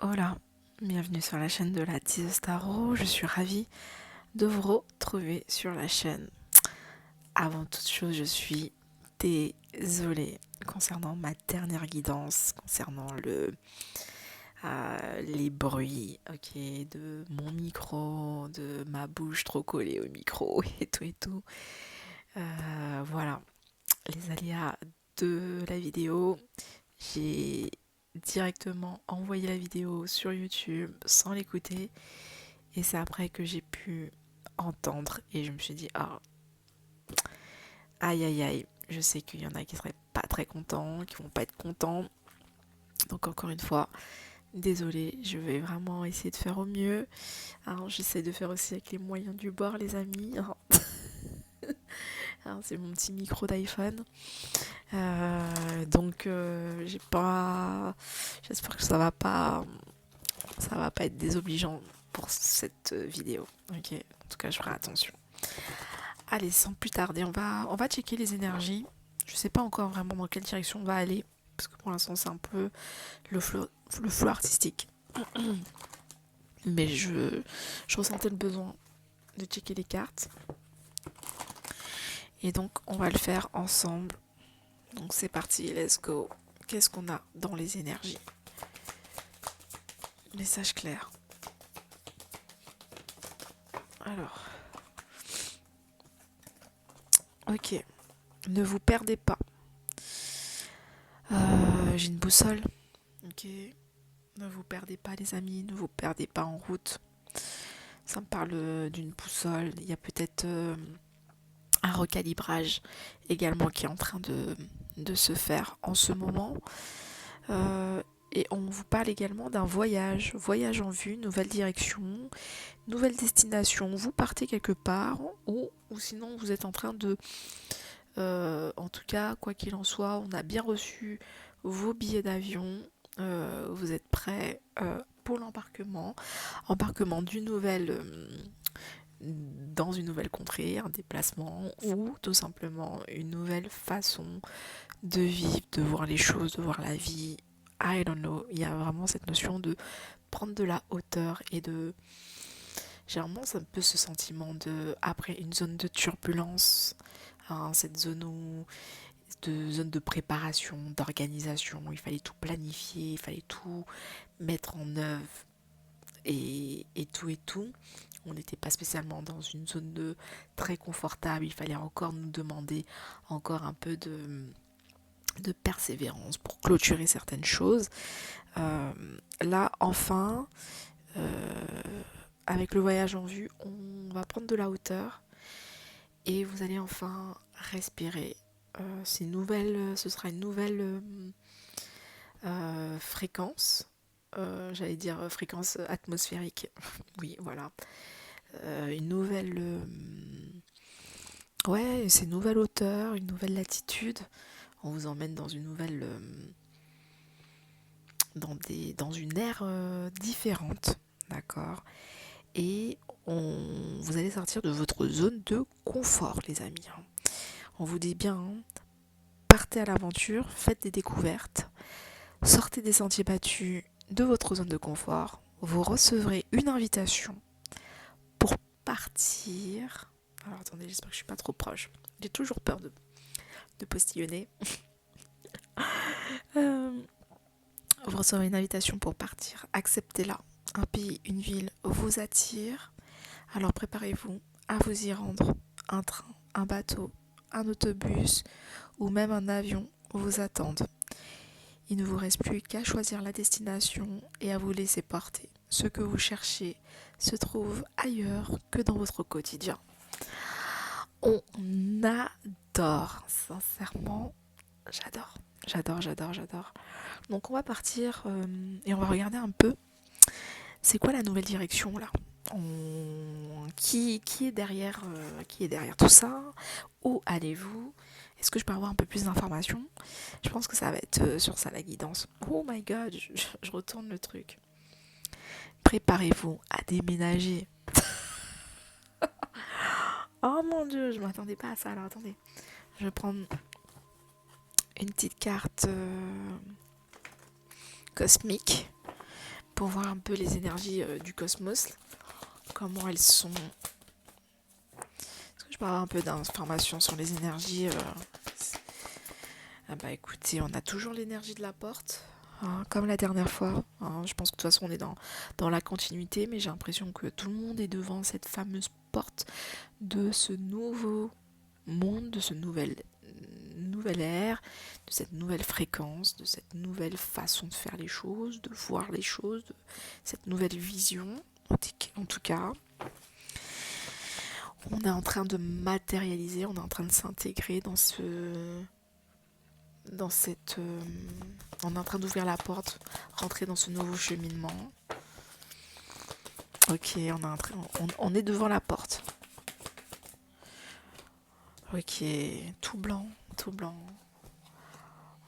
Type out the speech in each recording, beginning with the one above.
Hola, bienvenue sur la chaîne de la Teaseuse Tarot. Je suis ravie de vous retrouver sur la chaîne. Avant toute chose, je suis désolée concernant ma dernière guidance, concernant les bruits, ok, de mon micro, de ma bouche trop collée au micro et tout et tout. Voilà, les aléas de la vidéo. J'ai directement envoyé la vidéo sur YouTube sans l'écouter. Et c'est après que j'ai pu entendre et je me suis dit, ah, aïe aïe aïe, je sais qu'il y en a qui seraient pas très contents, qui vont pas être contents. Donc encore une fois, désolée, je vais vraiment essayer de faire au mieux. Alors j'essaie de faire aussi avec les moyens du bord, les amis. Alors, c'est mon petit micro d'iPhone. Donc j'ai pas. J'espère que ça va pas être désobligeant pour cette vidéo. Ok, en tout cas, je ferai attention. Allez, sans plus tarder, on va checker les énergies. Je sais pas encore vraiment dans quelle direction on va aller, parce que pour l'instant c'est un peu le flou artistique. Mais je ressentais le besoin de checker les cartes. Et donc on va le faire ensemble. Donc c'est parti, let's go. Qu'est-ce qu'on a dans les énergies? Message clair. Alors, ok. Ne vous perdez pas. J'ai une boussole. Ok. Ne vous perdez pas les amis, ne vous perdez pas en route. Ça me parle d'une boussole. Il y a peut-être un recalibrage également qui est en train de se faire en ce moment. Et on vous parle également d'un voyage. Voyage en vue, nouvelle direction, nouvelle destination. Vous partez quelque part ou sinon vous êtes en train de... en tout cas, quoi qu'il en soit, on a bien reçu vos billets d'avion. Vous êtes prêts pour l'embarquement. Embarquement d'une nouvelle... dans une nouvelle contrée, un déplacement ou tout simplement une nouvelle façon de vivre, de voir les choses, de voir la vie. I don't know. Il y a vraiment cette notion de prendre de la hauteur et de... Généralement, c'est un peu ce sentiment de... Après une zone de turbulence, hein, cette zone de préparation, d'organisation, où il fallait tout planifier, il fallait tout mettre en œuvre et tout et tout. On n'était pas spécialement dans une zone de très confortable. Il fallait encore nous demander encore un peu de persévérance pour clôturer certaines choses. Euh, Là, enfin, avec le voyage en vue, on va prendre de la hauteur et vous allez enfin respirer. Ce sera une nouvelle fréquence. J'allais dire fréquence atmosphérique. Oui, voilà. Une nouvelle... ouais, c'est une nouvelle hauteur, une nouvelle latitude. On vous emmène dans une nouvelle... dans une ère différente, d'accord? Et vous allez sortir de votre zone de confort, les amis. On vous dit bien, hein, partez à l'aventure, faites des découvertes, sortez des sentiers battus de votre zone de confort. Vous recevrez une invitation pour partir. Alors attendez, j'espère que je suis pas trop proche. J'ai toujours peur de postillonner. Euh, vous recevrez une invitation pour partir. Acceptez-la. Un pays, une ville vous attire. Alors préparez-vous à vous y rendre. Un train, un bateau, un autobus ou même un avion vous attendent. Il ne vous reste plus qu'à choisir la destination et à vous laisser porter. Ce que vous cherchez se trouve ailleurs que dans votre quotidien. On adore, sincèrement, j'adore. J'adore, j'adore, j'adore. Donc on va partir et on va regarder un peu c'est quoi la nouvelle direction là. Qui est derrière tout ça? Où allez-vous? Est-ce que je peux avoir un peu plus d'informations? Je pense que ça va être sur ça la guidance. Oh my god, je retourne le truc. Préparez-vous à déménager. Oh mon dieu, je m'attendais pas à ça. Alors attendez, je vais prendre une petite carte cosmique pour voir un peu les énergies du cosmos, comment elles sont. Est-ce que je peux avoir un peu d'informations sur les énergies Ah bah écoutez, on a toujours l'énergie de la porte, hein, comme la dernière fois. Hein. Je pense que de toute façon on est dans la continuité, mais j'ai l'impression que tout le monde est devant cette fameuse porte de ce nouveau monde, de ce nouvelle ère, de cette nouvelle fréquence, de cette nouvelle façon de faire les choses, de voir les choses, de cette nouvelle vision. En tout cas, on est en train de matérialiser, on est en train de s'intégrer on est en train d'ouvrir la porte, rentrer dans ce nouveau cheminement. Ok, on est devant la porte. Ok, tout blanc, tout blanc.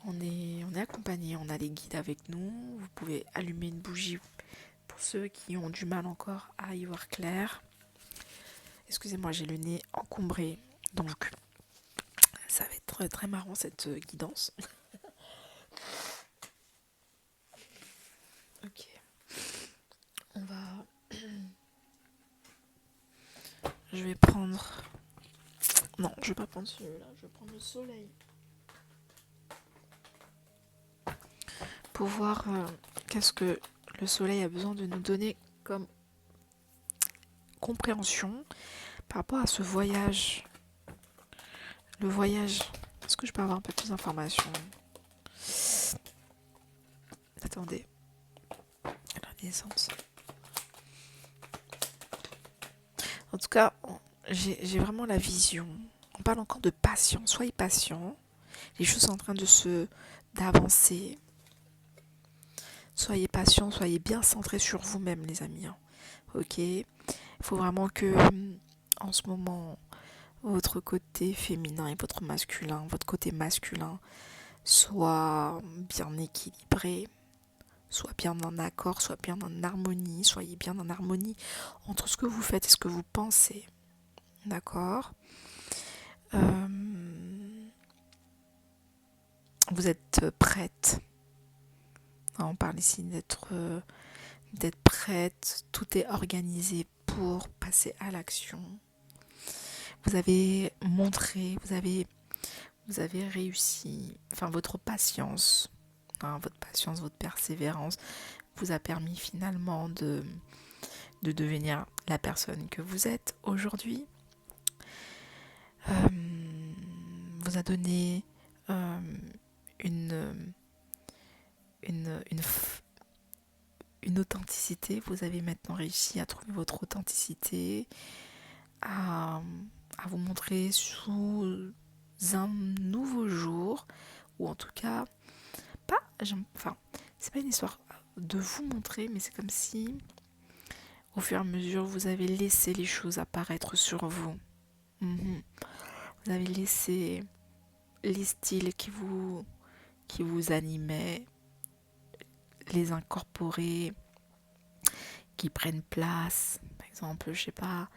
On est accompagné, on a les guides avec nous. Vous pouvez allumer une bougie pour ceux qui ont du mal encore à y voir clair. Excusez-moi, j'ai le nez encombré, donc ça va être très marrant cette guidance. Ok, on va... Je vais prendre... Non, je vais pas prendre celui-là, je vais prendre le soleil. Pour voir qu'est-ce que le soleil a besoin de nous donner comme compréhension par rapport à ce voyage. Le voyage, est-ce que je peux avoir un peu plus d'informations? Attendez, la naissance. En tout cas, j'ai vraiment la vision. On parle encore de patience. Soyez patient. Les choses sont en train d'avancer. Soyez patient, soyez bien centrés sur vous-même, les amis. Hein. Ok. Il faut vraiment que, en ce moment, votre côté féminin et votre côté masculin, soit bien équilibré, soit bien en accord, soit bien en harmonie, soyez bien en harmonie entre ce que vous faites et ce que vous pensez. D'accord. Vous êtes prête. On parle ici d'être prête. Tout est organisé pour passer à l'action. Vous avez montré, vous avez réussi. Enfin, votre patience, votre persévérance vous a permis finalement de devenir la personne que vous êtes aujourd'hui. Vous a donné une authenticité. Vous avez maintenant réussi à trouver votre authenticité, à vous montrer sous un nouveau jour, ou en tout cas, c'est pas une histoire de vous montrer, mais c'est comme si, au fur et à mesure, vous avez laissé les choses apparaître sur vous. Vous avez laissé les styles qui vous animaient, les incorporer, qui prennent place. Par exemple, je sais pas,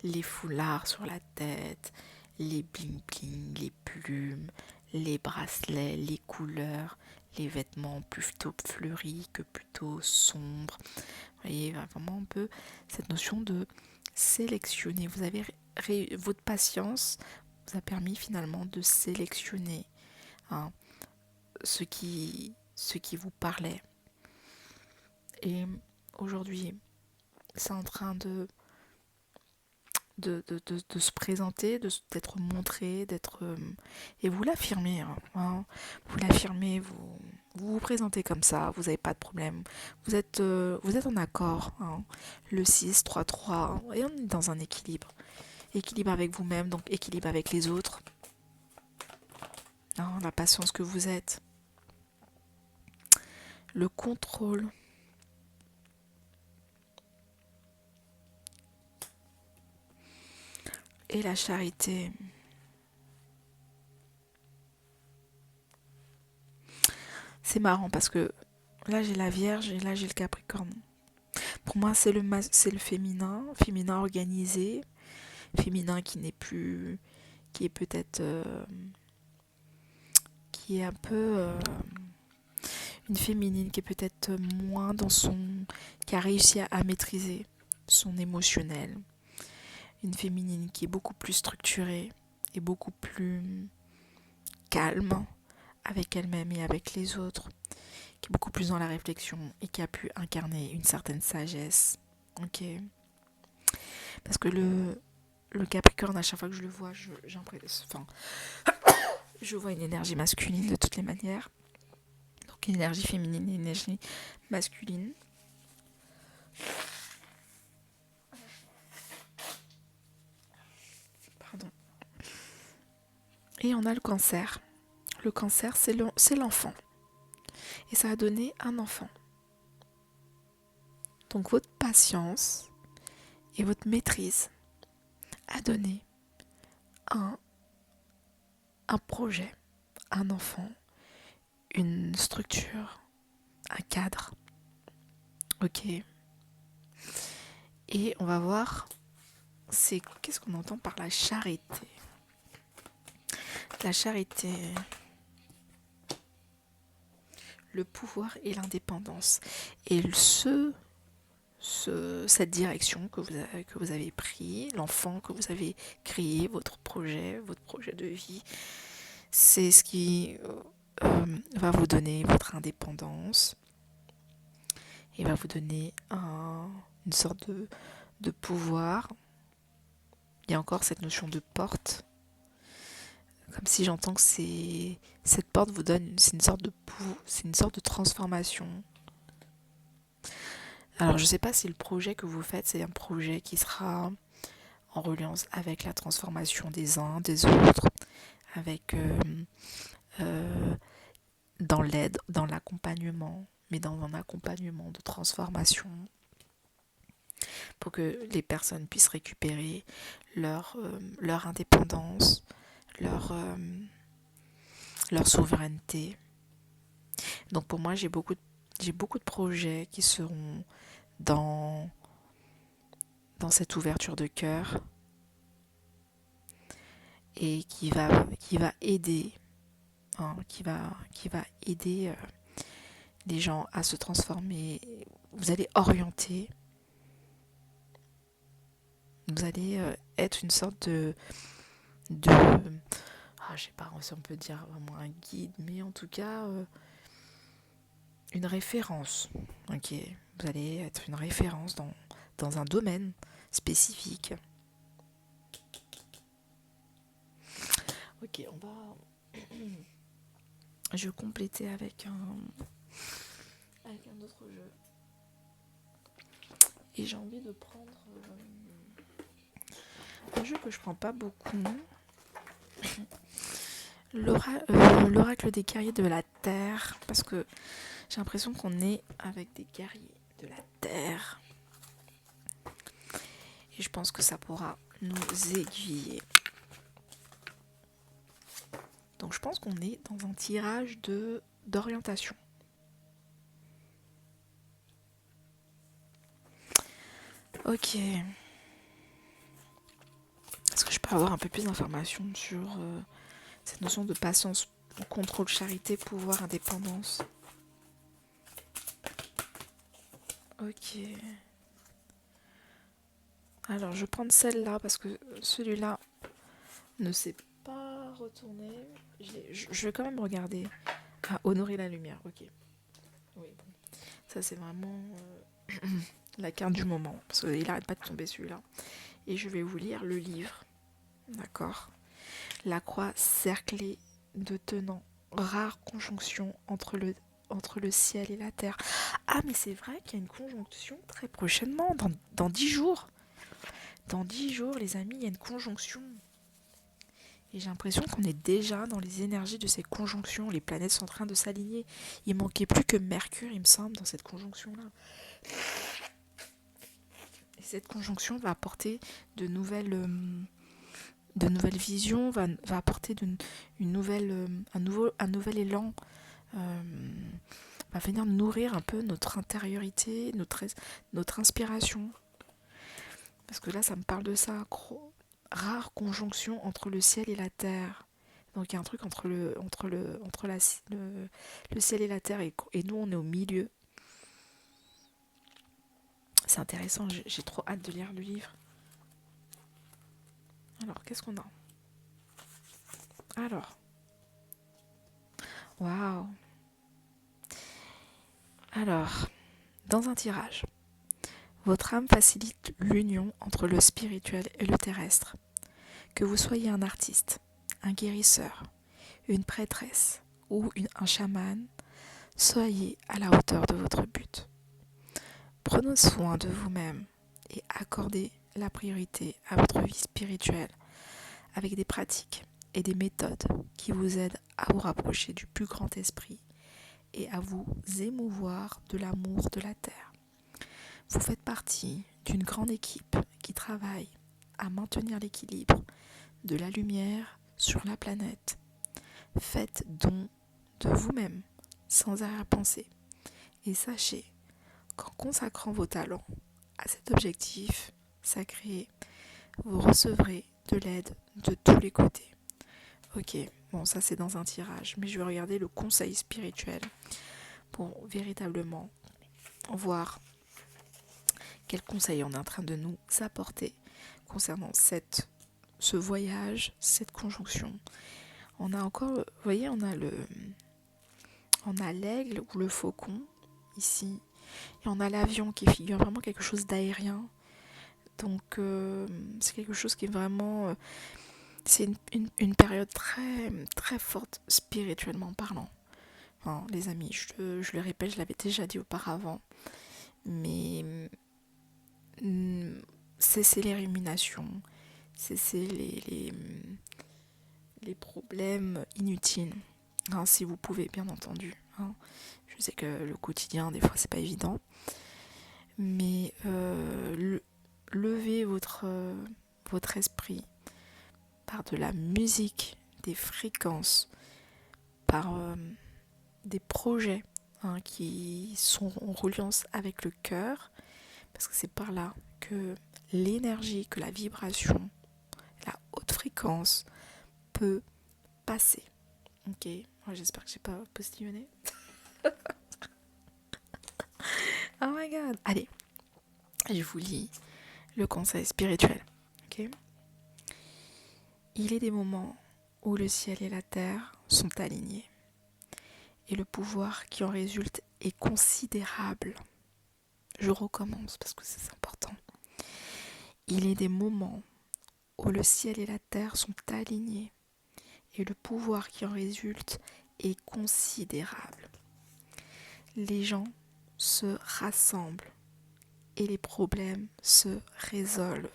les foulards sur la tête, les bling bling, les plumes, les bracelets, les couleurs, les vêtements plutôt fleuris que plutôt sombres. Vous voyez, vraiment un peu cette notion de sélectionner. Vous avez votre patience vous a permis finalement de sélectionner ce qui vous parlait. Et aujourd'hui, c'est en train de se présenter, d'être montré, et vous l'affirmez. Vous l'affirmez, vous présentez comme ça, vous n'avez pas de problème. Vous êtes en accord. Le 6, 3, 3, et on est dans un équilibre. Équilibre avec vous-même, donc équilibre avec les autres. La patience que vous êtes. Le contrôle. Et la charité. C'est marrant parce que là j'ai la Vierge et là j'ai le Capricorne. Pour moi c'est le féminin organisé, féminin qui n'est plus, qui est peut-être, qui est un peu Une féminine qui est peut-être moins dans son... qui a réussi à maîtriser son émotionnel. Une féminine qui est beaucoup plus structurée et beaucoup plus calme avec elle-même et avec les autres, qui est beaucoup plus dans la réflexion et qui a pu incarner une certaine sagesse. Ok. Parce que le Capricorne, à chaque fois que je le vois, je vois une énergie masculine de toutes les manières. Donc une énergie féminine et une énergie masculine. Pardon. Et on a le Cancer. Le Cancer, c'est l'enfant. Et ça a donné un enfant. Donc votre patience et votre maîtrise a donné un projet, un enfant, une structure, un cadre. Ok. Et on va voir, qu'est-ce qu'on entend par la charité. La charité, le pouvoir et l'indépendance. Et cette direction que vous avez pris, l'enfant que vous avez créé, votre projet de vie, c'est ce qui va vous donner votre indépendance et va vous donner une sorte de pouvoir. Il y a encore cette notion de porte, comme si j'entends que cette porte vous donne, c'est une sorte de transformation. Alors je ne sais pas si le projet que vous faites, c'est un projet qui sera en reliance avec la transformation des uns, des autres, avec dans l'aide, dans l'accompagnement, mais dans un accompagnement de transformation pour que les personnes puissent récupérer leur indépendance, leur souveraineté. Donc pour moi, j'ai beaucoup de projets qui seront dans cette ouverture de cœur et qui va aider qui va aider les gens à se transformer. Vous allez orienter, vous allez être une sorte je sais pas si on peut dire vraiment un guide, mais en tout cas une référence. Ok, vous allez être une référence dans un domaine spécifique. Ok, on va je vais compléter avec un autre jeu. Et j'ai envie de prendre un jeu que je prends pas beaucoup. L'oracle des guerriers de la Terre, parce que j'ai l'impression qu'on est avec des guerriers de la Terre. Et je pense que ça pourra nous aiguiller. Donc je pense qu'on est dans un tirage d'orientation. Ok. Est-ce que je peux avoir un peu plus d'informations sur cette notion de patience, contrôle, charité, pouvoir, indépendance? Ok. Alors je vais prendre celle-là parce que celui-là ne s'est pas retourné. Je vais quand même regarder. Ah, honorer la lumière, ok. Oui, bon. Ça c'est vraiment la carte du moment. Parce qu'il n'arrête pas de tomber celui-là. Et je vais vous lire le livre. D'accord. La croix cerclée de tenants. Rare conjonction entre le ciel et la terre. Ah mais c'est vrai qu'il y a une conjonction très prochainement, dans 10 jours. Dans 10 jours, les amis, il y a une conjonction. Et j'ai l'impression qu'on est déjà dans les énergies de ces conjonctions. Les planètes sont en train de s'aligner. Il manquait plus que Mercure, il me semble, dans cette conjonction-là. Et cette conjonction va apporter de nouvelles visions, va apporter un nouvel élan, va venir nourrir un peu notre intériorité, notre inspiration. Parce que là, ça me parle de ça. Rare conjonction entre le ciel et la terre. Donc il y a un truc entre le ciel et la terre, et nous on est au milieu. C'est intéressant, j'ai trop hâte de lire le livre. Alors, qu'est-ce qu'on a? Alors, waouh. Alors, dans un tirage, votre âme facilite l'union entre le spirituel et le terrestre. Que vous soyez un artiste, un guérisseur, une prêtresse ou un chaman, soyez à la hauteur de votre but. Prenez soin de vous-même et accordez la priorité à votre vie spirituelle avec des pratiques et des méthodes qui vous aident à vous rapprocher du plus grand esprit et à vous émouvoir de l'amour de la terre. Vous faites partie d'une grande équipe qui travaille à maintenir l'équilibre de la lumière sur la planète. Faites don de vous-même sans arrière-pensée et sachez qu'en consacrant vos talents à cet objectif sacré, vous recevrez de l'aide de tous les côtés. Ok, bon ça c'est dans un tirage, mais je vais regarder le conseil spirituel pour véritablement voir quel conseil on est en train de nous apporter concernant ce voyage, cette conjonction. On a encore, vous voyez, on a l'aigle ou le faucon ici, et on a l'avion qui figure vraiment quelque chose d'aérien. Donc c'est quelque chose qui est vraiment, c'est une période très très forte spirituellement parlant. Enfin, les amis, je le répète, je l'avais déjà dit auparavant, mais cessez les ruminations, cessez les problèmes inutiles, hein, si vous pouvez, bien entendu. Hein. Je sais que le quotidien, des fois, c'est pas évident, mais levez votre esprit par de la musique, des fréquences, par des projets, hein, qui sont en reliance avec le cœur, parce que c'est par là que l'énergie, que la vibration, la haute fréquence peut passer. Ok, moi, j'espère que j'ai pas postillonné. Oh my god. Allez, je vous lis le conseil spirituel. Ok. Il est des moments où le ciel et la terre sont alignés et le pouvoir qui en résulte est considérable. Je recommence parce que c'est important. Il est des moments où le ciel et la terre sont alignés et le pouvoir qui en résulte est considérable. Les gens se rassemblent et les problèmes se résolvent.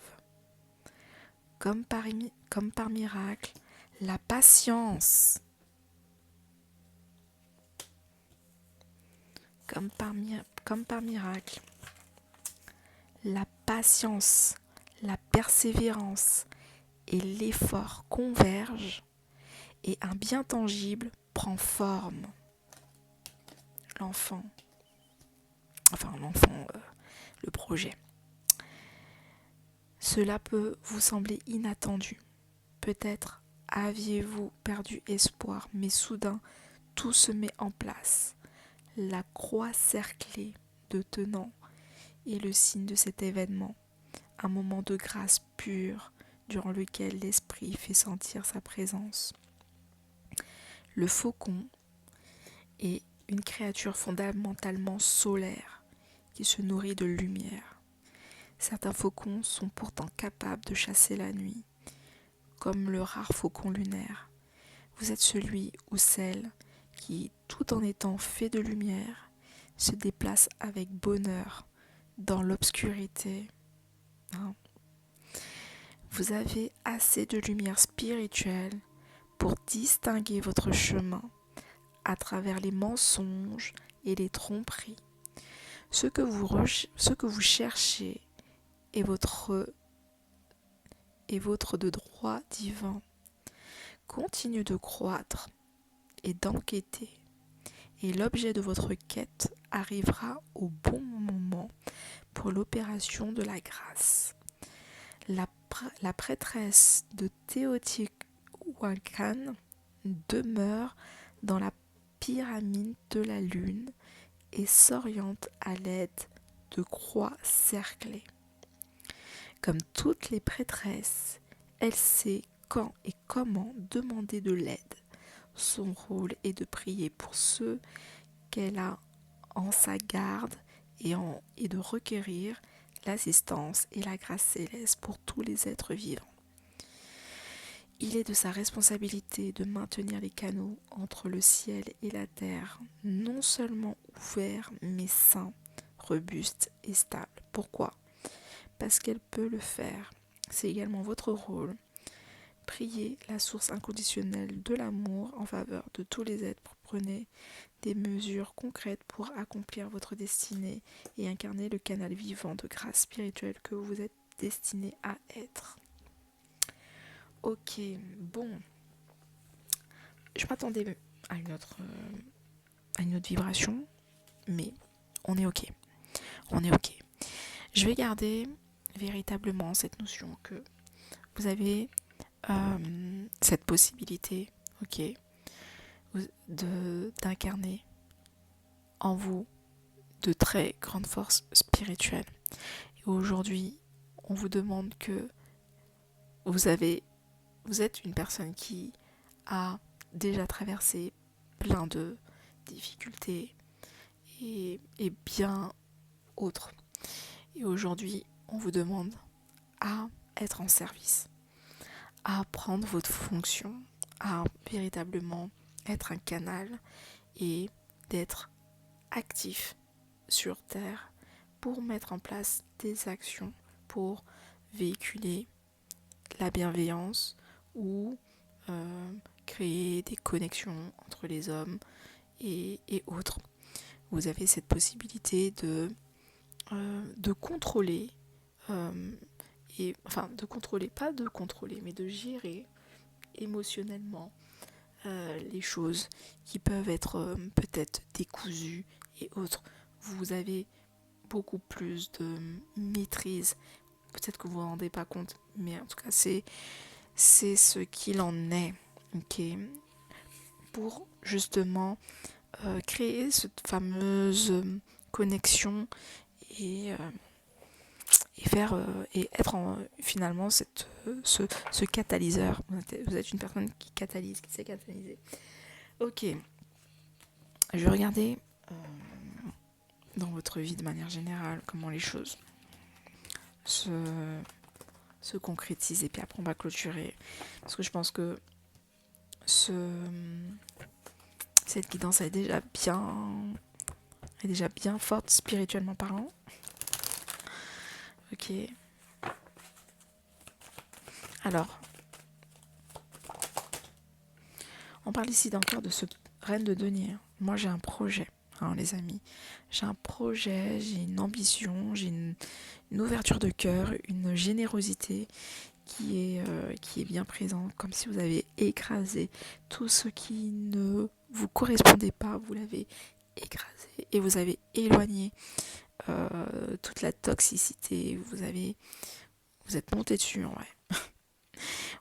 Comme par miracle, la patience, comme par miracle, la patience, la persévérance et l'effort convergent et un bien tangible prend forme. L'enfant, le projet. Cela peut vous sembler inattendu. Peut-être aviez-vous perdu espoir, mais soudain, tout se met en place. La croix cerclée de tenants est le signe de cet événement, un moment de grâce pure durant lequel l'esprit fait sentir sa présence. Le faucon est une créature fondamentalement solaire qui se nourrit de lumière. Certains faucons sont pourtant capables de chasser la nuit, comme le rare faucon lunaire. Vous êtes celui ou celle qui, tout en étant fait de lumière, se déplace avec bonheur dans l'obscurité. Hein. Vous avez assez de lumière spirituelle pour distinguer votre chemin à travers les mensonges et les tromperies. Ce que vous cherchez est votre de droit divin. Continue de croître et d'enquêter, et l'objet de votre quête arrivera au bon moment pour l'opération de la grâce. La prêtresse de Teotihuacan demeure dans la pyramide de la lune et s'oriente à l'aide de croix cerclées. Comme toutes les prêtresses, elle sait quand et comment demander de l'aide. Son rôle est de prier pour ceux qu'elle a en sa garde et de requérir l'assistance et la grâce céleste pour tous les êtres vivants. Il est de sa responsabilité de maintenir les canaux entre le ciel et la terre, non seulement ouverts, mais sains, robustes et stables. Pourquoi ? Parce qu'elle peut le faire. C'est également votre rôle. Priez la source inconditionnelle de l'amour en faveur de tous les êtres. Prenez des mesures concrètes pour accomplir votre destinée et incarner le canal vivant de grâce spirituelle que vous êtes destiné à être. Ok, bon. Je m'attendais à une autre vibration, mais on est ok. On est ok. Je vais garder véritablement cette notion que vous avez cette possibilité, ok, d'incarner en vous de très grandes forces spirituelles. Et aujourd'hui, on vous demande que vous êtes une personne qui a déjà traversé plein de difficultés et bien autres. Et aujourd'hui, on vous demande à être en service, à prendre votre fonction, à véritablement être un canal et d'être actif sur Terre pour mettre en place des actions pour véhiculer la bienveillance ou créer des connexions entre les hommes et autres. Vous avez cette possibilité de contrôler mais de gérer émotionnellement les choses qui peuvent être peut-être décousues et autres. Vous avez beaucoup plus de maîtrise. Peut-être que vous ne vous rendez pas compte, mais en tout cas, c'est ce qu'il en est, ok, pour justement créer cette fameuse connexion et faire et être finalement ce catalyseur. Vous êtes une personne qui catalyse, qui sait catalyser. Ok, je vais regarder dans votre vie de manière générale comment les choses se concrétisent et puis après on va clôturer parce que je pense que cette guidance est déjà bien forte spirituellement parlant. Ok. Alors, on parle ici encore de ce reine de denier. Moi, j'ai un projet, les amis. J'ai un projet, j'ai une ambition, j'ai une ouverture de cœur, une générosité qui est bien présente, comme si vous avez écrasé tout ce qui ne vous correspondait pas, vous l'avez écrasé et vous avez éloigné toute la toxicité, vous êtes monté dessus en vrai.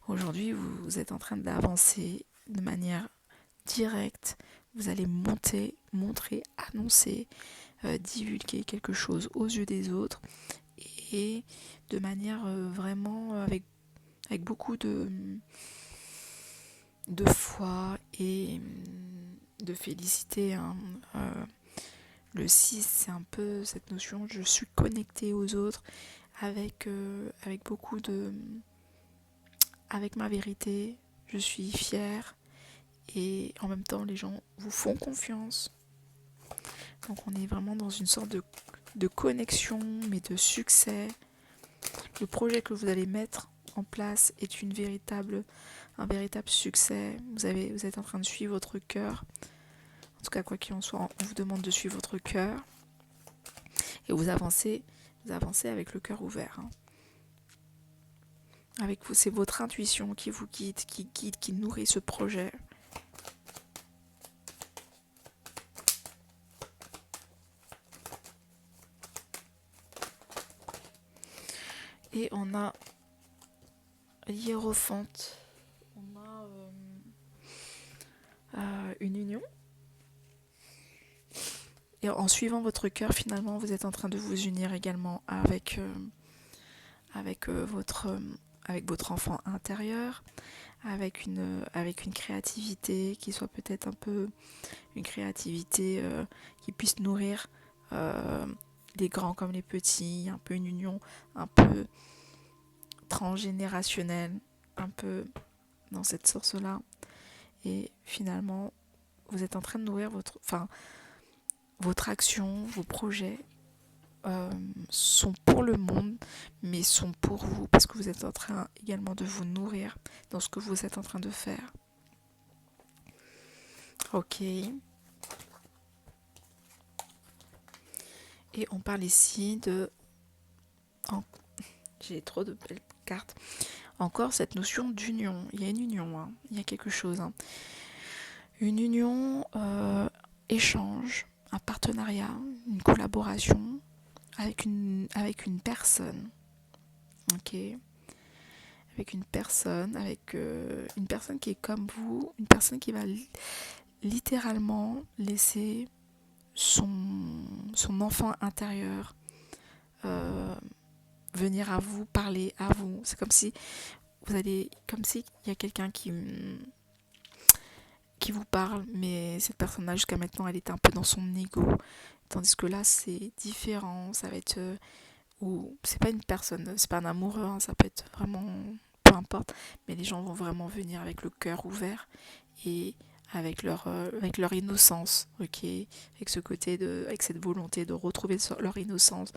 Aujourd'hui, vous êtes en train d'avancer de manière directe. Vous allez monter, montrer, annoncer, divulguer quelque chose aux yeux des autres et de manière vraiment avec beaucoup de foi et de félicité. Le 6, c'est un peu cette notion, je suis connectée aux autres avec beaucoup de... avec ma vérité, je suis fière et en même temps les gens vous font confiance. Donc on est vraiment dans une sorte de connexion mais de succès. Le projet que vous allez mettre en place est un véritable succès. Vous êtes en train de suivre votre cœur. En tout cas, quoi qu'il en soit, on vous demande de suivre votre cœur. Et vous avancez avec le cœur ouvert. Avec vous, c'est votre intuition qui vous guide, qui nourrit ce projet. Et on a Hiérophante. On a une union. Et en suivant votre cœur, finalement, vous êtes en train de vous unir également avec votre enfant intérieur, avec une créativité qui soit peut-être un peu une créativité qui puisse nourrir les grands comme les petits, un peu une union un peu transgénérationnelle, un peu dans cette source-là. Et finalement, vous êtes en train de nourrir votre action, vos projets sont pour le monde, mais sont pour vous, parce que vous êtes en train également de vous nourrir dans ce que vous êtes en train de faire. Ok. Et on parle ici de... J'ai trop de belles cartes. Encore cette notion d'union. Il y a une union, hein. Il y a quelque chose. Hein. Une union, échange, un partenariat, une collaboration avec une personne. Ok. Avec une personne qui est comme vous, une personne qui va littéralement laisser son enfant intérieur venir à vous, parler à vous. C'est comme si il y a quelqu'un qui vous parle, mais cette personne-là jusqu'à maintenant elle était un peu dans son ego, tandis que là c'est différent, ça va être ou c'est pas une personne, c'est pas un amoureux, hein, ça peut être vraiment peu importe, mais les gens vont vraiment venir avec le cœur ouvert et avec leur innocence, ok, avec ce côté avec cette volonté de retrouver leur innocence,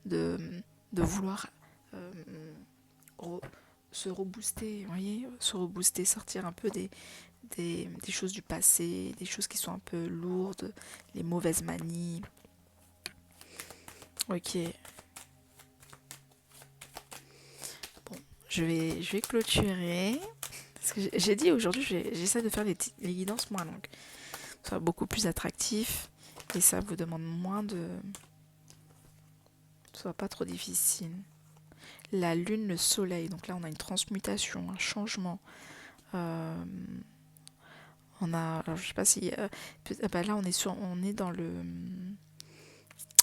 de vouloir se rebooster, vous voyez, se rebooster, sortir un peu des choses du passé, des choses qui sont un peu lourdes, les mauvaises manies. Ok. Bon, je vais clôturer. Parce que j'ai dit aujourd'hui, j'essaie de faire les guidances moins longues. Soit beaucoup plus attractif. Et ça vous demande moins de... soit pas trop difficile. La lune, le soleil. Donc là, on a une transmutation, un changement. On a... Alors, je sais pas si... là,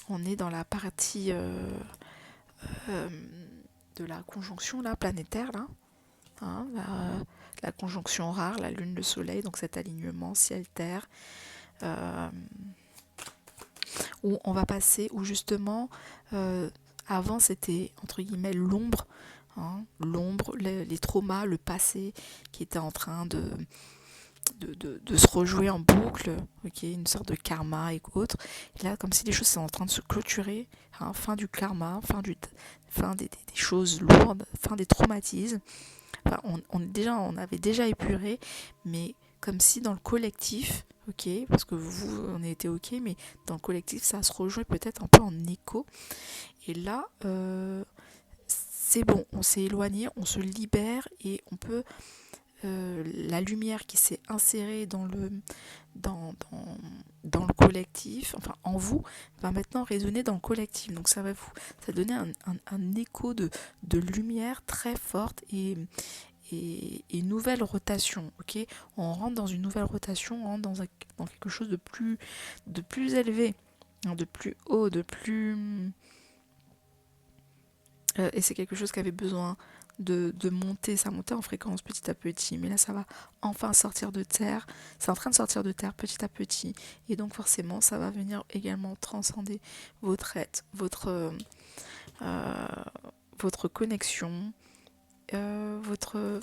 on est dans la partie de la conjonction là, planétaire. Là. Hein, la conjonction rare, la lune, le soleil. Donc cet alignement ciel-terre. Où on va passer, où justement, avant c'était entre guillemets l'ombre, hein, l'ombre, les traumas, le passé qui était en train de se rejouer en boucle, ok, une sorte de karma et autres. Et là, comme si les choses sont en train de se clôturer, hein, fin du karma, fin des choses lourdes, fin des traumatismes. Enfin, on avait déjà épuré, mais comme si dans le collectif, ok, parce que vous, on était ok, mais dans le collectif, ça se rejoint peut-être un peu en écho. Et là, c'est bon, on s'est éloigné, on se libère et on peut... la lumière qui s'est insérée dans le collectif, enfin en vous, va maintenant résonner dans le collectif. Donc ça donner un écho de lumière très forte et nouvelle rotation, ok. On rentre dans une nouvelle rotation, on rentre dans quelque chose de plus élevé, hein, de plus haut, de plus... et c'est quelque chose qui avait besoin de monter, ça montait en fréquence petit à petit, mais là ça va enfin sortir de terre, c'est en train de sortir de terre petit à petit, et donc forcément ça va venir également transcender votre être, votre connexion, votre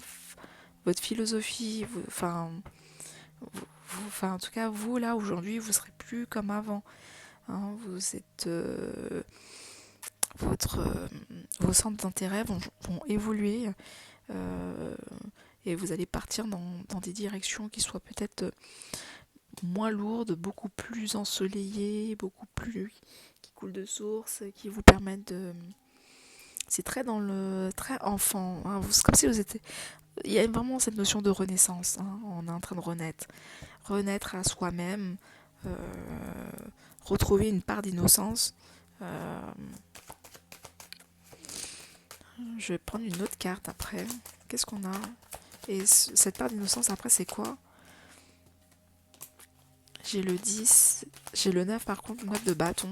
philosophie, en tout cas vous là aujourd'hui vous serez plus comme avant, hein, vous êtes vos centres d'intérêt vont évoluer et vous allez partir dans des directions qui soient peut-être moins lourdes, beaucoup plus ensoleillées, qui coulent de source, qui vous permettent de... C'est très très enfant, hein, c'est comme si vous étiez... Il y a vraiment cette notion de renaissance, hein, on est en train de renaître à soi-même, retrouver une part d'innocence. Je vais prendre une autre carte après. Qu'est-ce qu'on a? Et cette part d'innocence après c'est quoi? J'ai le 10. J'ai le 9 par contre, 9 de bâton.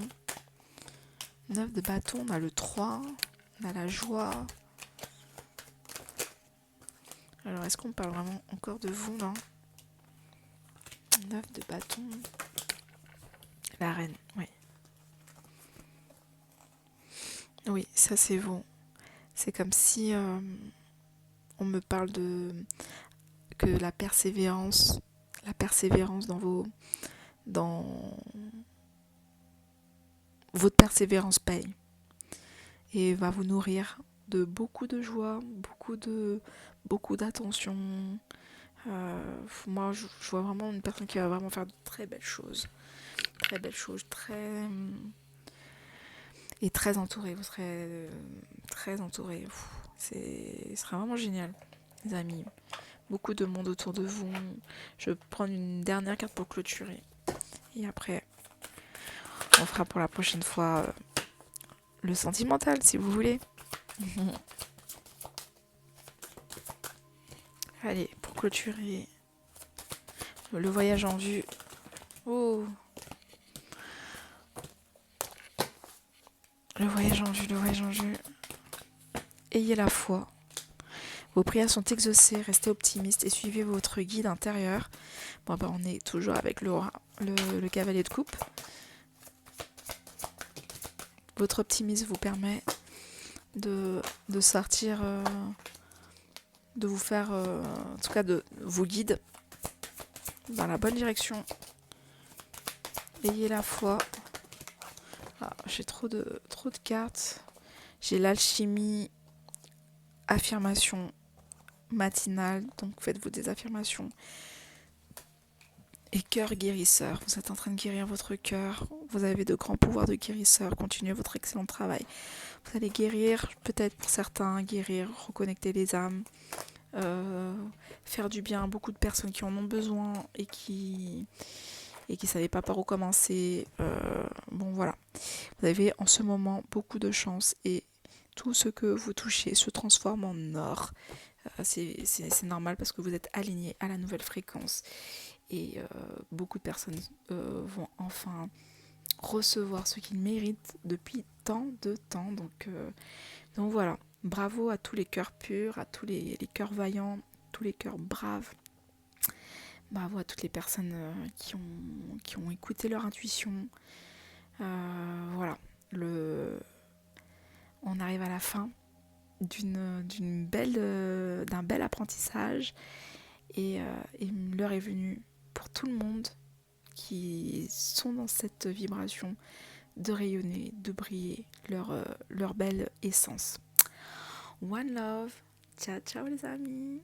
9 de bâton, on a le 3. On a la joie. Alors, est-ce qu'on parle vraiment encore de vous, non? 9 de bâton. La reine, oui. Oui, ça c'est vous. C'est comme si on me parle de que la persévérance dans votre persévérance paye et va vous nourrir de beaucoup de joie, beaucoup d'attention. Moi, je vois vraiment une personne qui va vraiment faire de très belles choses, et très entourée. Vous serez très entourée. Ce sera vraiment génial, les amis. Beaucoup de monde autour de vous. Je vais prendre une dernière carte pour clôturer. Et après, on fera pour la prochaine fois le sentimental, si vous voulez. Allez, pour clôturer, le voyage en vue. Oh, le voyage en vue. Ayez la foi. Vos prières sont exaucées, restez optimiste et suivez votre guide intérieur. Bon, on est toujours avec le cavalier de coupe. Votre optimisme vous permet de sortir, de vous faire, en tout cas de vous guide dans la bonne direction. Ayez la foi. J'ai trop de cartes. J'ai l'alchimie, affirmation matinale, donc faites-vous des affirmations. Et cœur guérisseur, vous êtes en train de guérir votre cœur, vous avez de grands pouvoirs de guérisseur, continuez votre excellent travail. Vous allez guérir, peut-être pour certains, reconnecter les âmes, faire du bien à beaucoup de personnes qui en ont besoin et qui savaient pas par où commencer. Bon voilà, vous avez en ce moment beaucoup de chance et tout ce que vous touchez se transforme en or. C'est normal parce que vous êtes aligné à la nouvelle fréquence et beaucoup de personnes vont enfin recevoir ce qu'ils méritent depuis tant de temps. Donc voilà, bravo à tous les cœurs purs, à tous les cœurs vaillants, tous les cœurs braves. Bravo à toutes les personnes qui ont écouté leur intuition. Voilà, on arrive à la fin d'un bel apprentissage et l'heure est venue pour tout le monde qui sont dans cette vibration de rayonner, de briller leur belle essence. One love, ciao ciao les amis.